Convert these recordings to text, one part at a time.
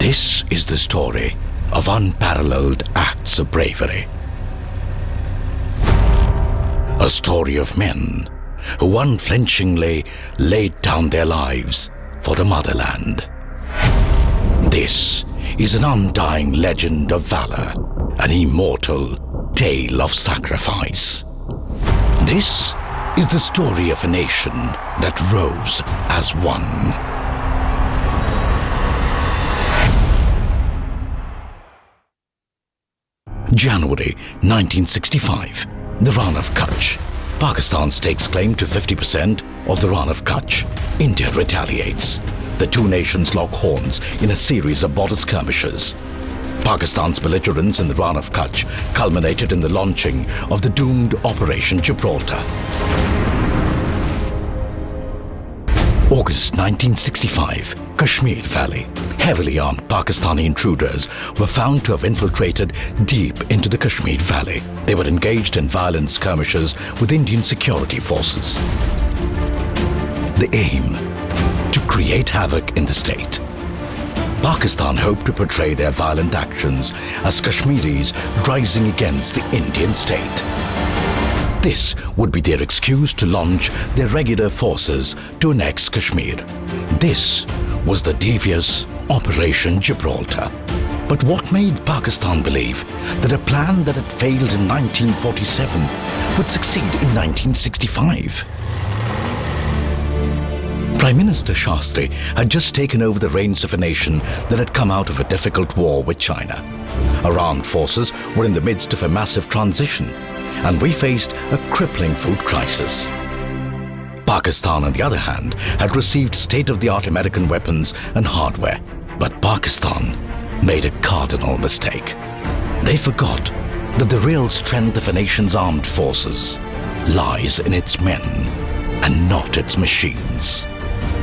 This is the story of unparalleled acts of bravery. A story of men who unflinchingly laid down their lives for the motherland. This is an undying legend of valor, an immortal tale of sacrifice. This is the story of a nation that rose as one. January 1965, the Rann of Kutch. Pakistan stakes claim to 50% of the Rann of Kutch. India retaliates. The two nations lock horns in a series of border skirmishes. Pakistan's belligerence in the Rann of Kutch culminated in the launching of the doomed Operation Gibraltar. August 1965, Kashmir Valley. Heavily armed Pakistani intruders were found to have infiltrated deep into the Kashmir Valley. They were engaged in violent skirmishes with Indian security forces. The aim: to create havoc in the state. Pakistan hoped to portray their violent actions as Kashmiris rising against the Indian state. This would be their excuse to launch their regular forces to annex Kashmir. This was the devious Operation Gibraltar. But what made Pakistan believe that a plan that had failed in 1947 would succeed in 1965? Prime Minister Shastri had just taken over the reins of a nation that had come out of a difficult war with China. Our armed forces were in the midst of a massive transition, and we faced a crippling food crisis. Pakistan, on the other hand, had received state-of-the-art American weapons and hardware. But Pakistan made a cardinal mistake. They forgot that the real strength of a nation's armed forces lies in its men and not its machines.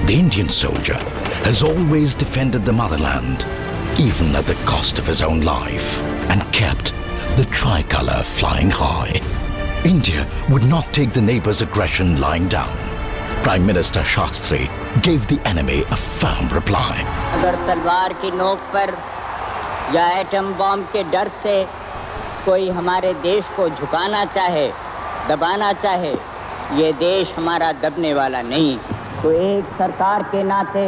The Indian soldier has always defended the motherland, even at the cost of his own life, and kept the tricolour flying high. India would not take the neighbour's aggression lying down. Prime Minister Shastri gave the enemy a firm reply. अगर तलवार की नोक पर या atom bomb के डर से कोई हमारे देश को झुकाना चाहे, दबाना चाहे, ये देश हमारा दबने वाला नहीं। तो एक सरकार के नाते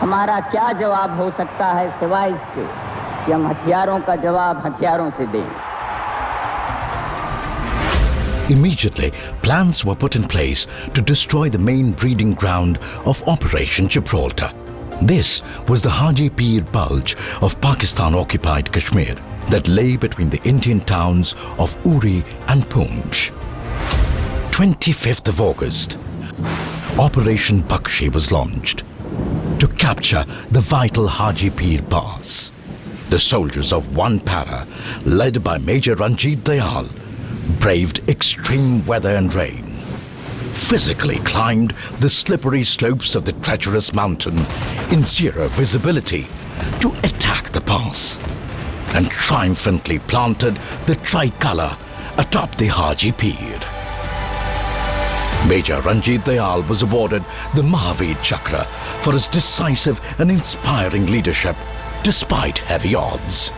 हमारा क्या जवाब हो सकता है सिवाय इसके कि हम हथियारों का जवाब हथियारों से दें। Immediately, plans were put in place to destroy the main breeding ground of Operation Gibraltar. This was the Haji Bulge of Pakistan-occupied Kashmir that lay between the Indian towns of Uri and Poonch. 25th of August, Operation Bakshi was launched to capture the vital Haji Pass. The soldiers of one para, led by Major Ranjit Dayal, braved extreme weather and rain, physically climbed the slippery slopes of the treacherous mountain in zero visibility to attack the pass, and triumphantly planted the tricolour atop the Haji Pir. Major Ranjit Dayal was awarded the Mahavir Chakra for his decisive and inspiring leadership despite heavy odds.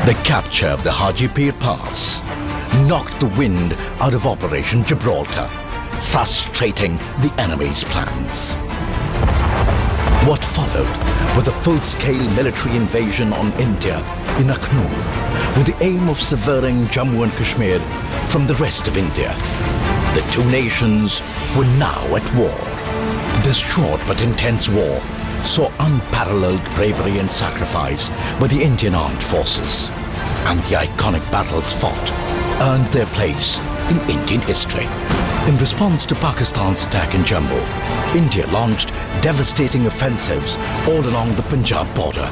The capture of the Haji Pir Pass knocked the wind out of Operation Gibraltar, frustrating the enemy's plans. What followed was a full-scale military invasion on India in Akhnur, with the aim of severing Jammu and Kashmir from the rest of India. The two nations were now at war. This short but intense war saw unparalleled bravery and sacrifice by the Indian armed forces, and the iconic battles fought earned their place in Indian history. In response to Pakistan's attack in Jammu, India launched devastating offensives all along the Punjab border,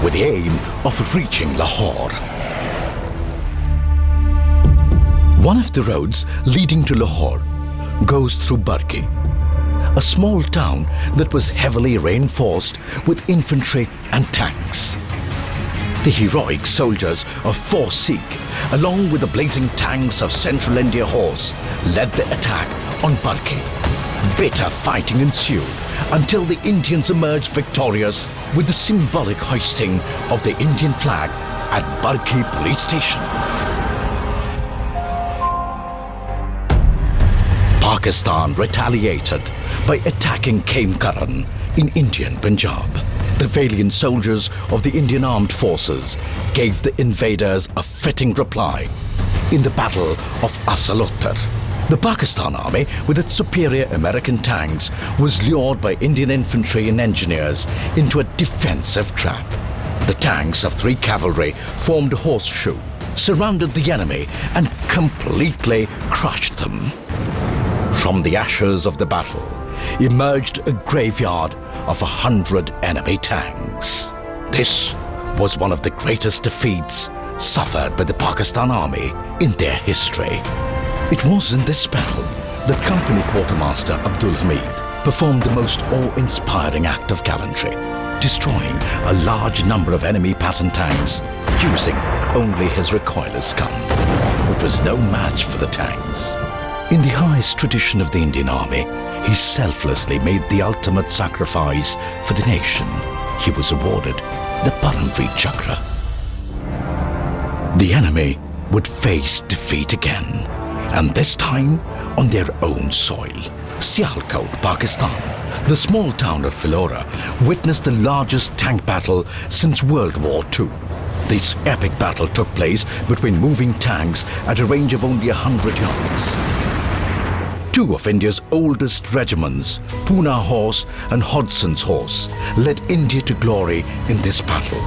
with the aim of reaching Lahore. One of the roads leading to Lahore goes through Barki, a small town that was heavily reinforced with infantry and tanks. The heroic soldiers of Force Sikh, along with the blazing tanks of Central India Horse, led the attack on Barki. Bitter fighting ensued until the Indians emerged victorious with the symbolic hoisting of the Indian flag at Barki police station. Pakistan retaliated by attacking Kaimkaran in Indian Punjab. The valiant soldiers of the Indian Armed Forces gave the invaders a fitting reply in the Battle of Assal, Uttar. The Pakistan Army, with its superior American tanks, was lured by Indian infantry and engineers into a defensive trap. The tanks of 3 cavalry formed a horseshoe, surrounded the enemy and completely crushed them. From the ashes of the battle emerged a graveyard of 100 enemy tanks. This was one of the greatest defeats suffered by the Pakistan Army in their history. It was in this battle that Company Quartermaster Abdul Hamid performed the most awe-inspiring act of gallantry, destroying a large number of enemy Patton tanks using only his recoilless gun, which was no match for the tanks. In the highest tradition of the Indian Army, he selflessly made the ultimate sacrifice for the nation. He was awarded the Paramveer Chakra. The enemy would face defeat again, and this time on their own soil. Sialkot, Pakistan, the small town of Phillora, witnessed the largest tank battle since World War II. This epic battle took place between moving tanks at a range of only 100 yards. 2 of India's oldest regiments, Poona Horse and Hodson's Horse, led India to glory in this battle.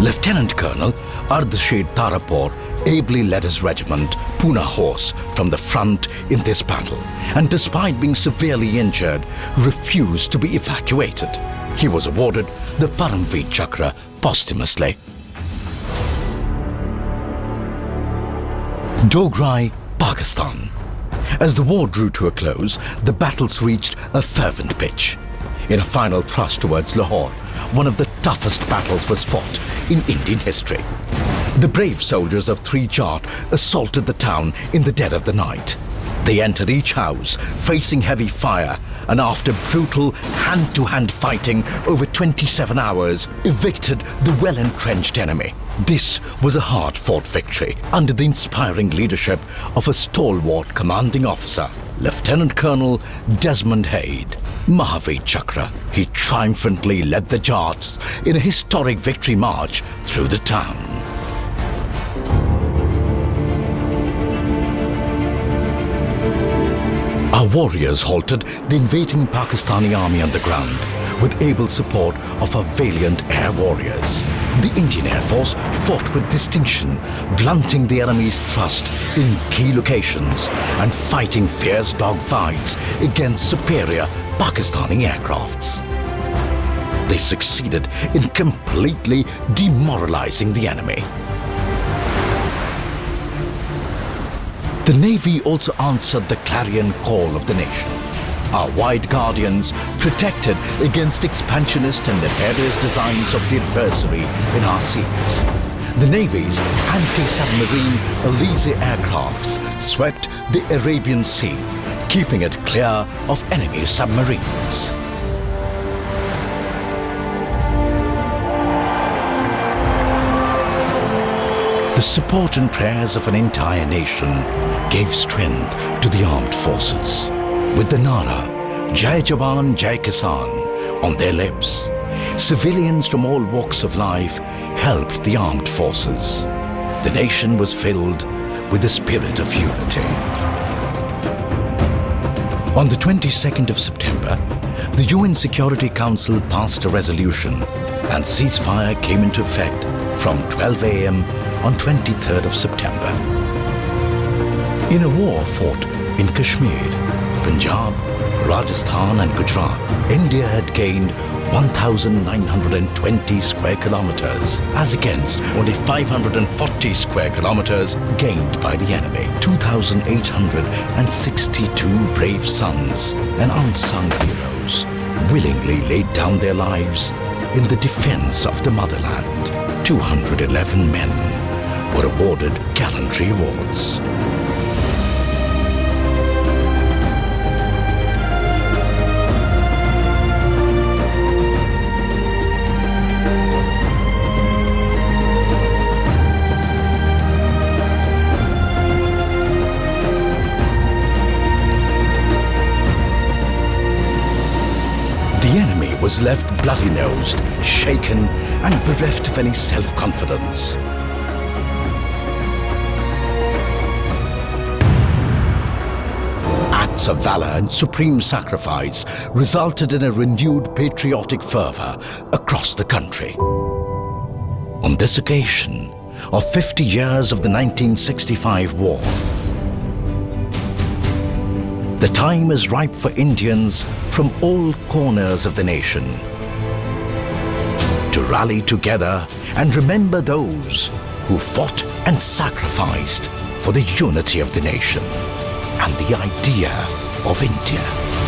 Lieutenant Colonel Ardshid Tarapur ably led his regiment, Poona Horse, from the front in this battle, and despite being severely injured, refused to be evacuated. He was awarded the Paramveer Chakra posthumously. Dograi, Pakistan. As the war drew to a close, the battles reached a fervent pitch. In a final thrust towards Lahore, one of the toughest battles was fought in Indian history. The brave soldiers of 3 Jat assaulted the town in the dead of the night. They entered each house, facing heavy fire, and after brutal hand-to-hand fighting over 27 hours, evicted the well-entrenched enemy. This was a hard-fought victory under the inspiring leadership of a stalwart commanding officer, Lieutenant Colonel Desmond Hayde. Mahavir Chakra. He triumphantly led the Jats in a historic victory march through the town. Our warriors halted the invading Pakistani army on the ground with able support of our valiant air warriors. The Indian Air Force fought with distinction, blunting the enemy's thrust in key locations and fighting fierce dogfights against superior Pakistani aircrafts. They succeeded in completely demoralizing the enemy. The Navy also answered the clarion call of the nation. Our white guardians protected against expansionist and nefarious designs of the adversary in our seas. The Navy's anti-submarine Elise aircrafts swept the Arabian Sea, keeping it clear of enemy submarines. The support and prayers of an entire nation gave strength to the armed forces. With the Nara, Jai Jawan, Jai Kisan on their lips, civilians from all walks of life helped the armed forces. The nation was filled with the spirit of unity. On the 22nd of September, the UN Security Council passed a resolution and ceasefire came into effect from 12 a.m. on 23rd of September. In a war fought in Kashmir, Punjab, Rajasthan and Gujarat, India had gained 1,920 square kilometers as against only 540 square kilometers gained by the enemy. 2,862 brave sons and unsung heroes willingly laid down their lives in the defense of the motherland. 211 men were awarded gallantry awards. was left bloody-nosed, shaken and bereft of any self-confidence. Acts of valor and supreme sacrifice resulted in a renewed patriotic fervor across the country. On this occasion of 50 years of the 1965 war, the time is ripe for Indians from all corners of the nation to rally together and remember those who fought and sacrificed for the unity of the nation and the idea of India.